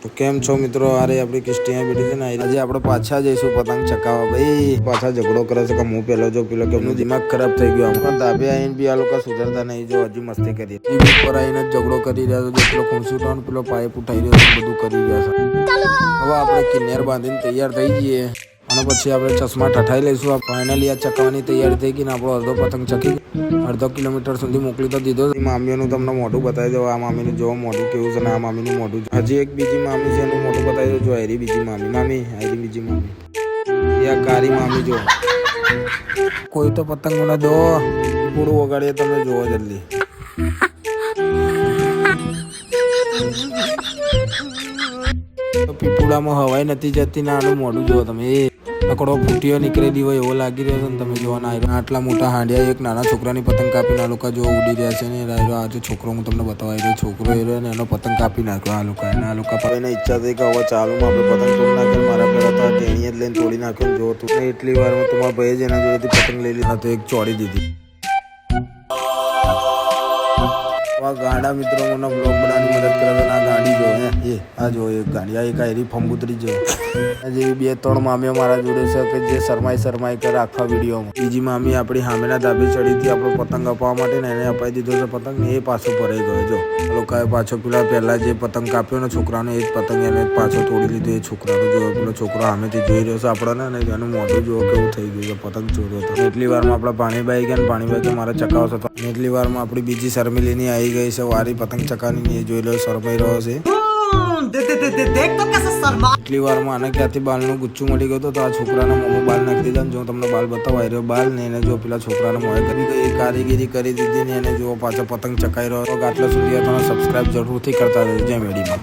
તો કેમ છો મિત્રો? અરે આપણી કિસ્તી અહીંયા બેઠી છે ને, આજે આપણે પાછા જઈશું પતંગ ચકાવવા. ભાઈ પાછા ઝઘડો કરે છે કે હું પેલો જો પેલો, કે એમનું દિમાગ ખરાબ થઈ ગયું. આમ ધાબે આવીને બી આ લોકો સુધરતા નહીં, જો હજી મસ્તી કરી ઉપર આવીને ઝઘડો કરી રહ્યા છે. પેલો ખૂંસું પેલો પાઇપ ઉઠાઈ રહ્યો છે, બધું કરી રહ્યા છે. હવે આપણે કિન્નર બાંધીને તૈયાર થઈ જઈએ અને પછી આપણે ચશ્મા ઠઠાઈ લઈશું. ફાઇનલી આ ચકાવવાની તૈયારી થઈ ગઈ ને આપણો અડધો પતંગ ચકી અડધો કિલોમીટર સુધી મોકલી તો દીધો. મામીઓનું તમને મોઢું બતાવી દો. આ મામીનું જોવા મોઢું કેવું છે ને આ મામીનું મોઢું. હજી એક બીજી મામી છે, એનું મોઢું બતાવી દો. જો આરી બીજી મામી આરી બીજી મામી, એ કારી મામી. જો કોઈ તો પતંગ મને દો, પૂરું વગાડીએ તમે જોવો જલ્દી. પીપુડામાં હવાઈ નથી જતી ને આનું મોઢું જોવો તમે. એ પકડો ફૂટીઓ નીકળેલી હોય એવો લાગી રહ્યો છે ને તમે જોવાના. આટલા મોટા હાંડિયા એક નાના છોકરાની પતંગ કાપીને આ લોકો જો ઉડી રહ્યા છે ને. આજે છોકરો હું તમને બતાવી રહ્યો, છોકરો એ રહ્યો ને એનો પતંગ કાપી નાખ્યો આ લોકો. આ લોકો એને ઈચ્છા થઈ કે હવે ચાલુમાં આપણે પતંગ તોડી નાખ્યો. મારા પહેલા તો ટેણીએ જ લઈને તોડી નાખ્યો. જો તું એટલી વારમાં તમારા ભાઈ જ એના જોડેથી પતંગ લઈ લીધા તો એક ચોડી દીધી. ગાંડા મિત્રો મને બ્લોગ બનાવવાની મદદ કરે છે. આ ગાડી જો એ આ જો એક ગાડી, આ એક આયરી ફંબુતરી જો જેવી બે ત્રણ મામીઓ મારા જોડે છે કે જે શરમાઈ કરે આખા વિડીયોમાં. બીજી મામી આપણી સામેના ધાબે ચડી હતી આપણો પતંગ અપાવવા માટે ને એને અપાઈ દીધો છે પતંગ ને એ પાછો ભરાઈ ગયો. જો લોકોએ પાછો પેલા પહેલા જે પતંગ કાપ્યો ને છોકરાનો, એ જ પતંગ એને પાછો તોડી લીધો. એ છોકરાનો જો પેલો છોકરો સામેથી જોઈ રહ્યો છે આપણને ને એનું મોઢું જુઓ કેવું થઈ ગયું છે. પતંગ ચોર્યો હતો. એટલી વારમાં આપણા પાણીભાઈ ગયા ને પાણીભાઈ કે મારે ચકાવશો તો. એટલી વારમાં આપણી બીજી શર્મિલીની આવી ગઈ છે વારી પતંગ ચકાની. એ જોઈ લો શરમાઈ રહ્યો છે. એટલી વારમાં આને ક્યાંથી બાલનું ગુચ્છું મળી ગયું તો આ છોકરાના મોંમાં બાલ નાખી દીધા ને જો તમને બાલ બતાવાઈ રહ્યો બાલ ને એને જો પેલા છોકરાના મોંએ કરી ગઈ કારીગીરી કરી દીધી ને એને જો પાછો પતંગ ચકાઈ રહ્યો. આટલા સુધી તમે સબસ્ક્રાઇબ જરૂરથી કરતા રહેજો. જય મેડીમાં.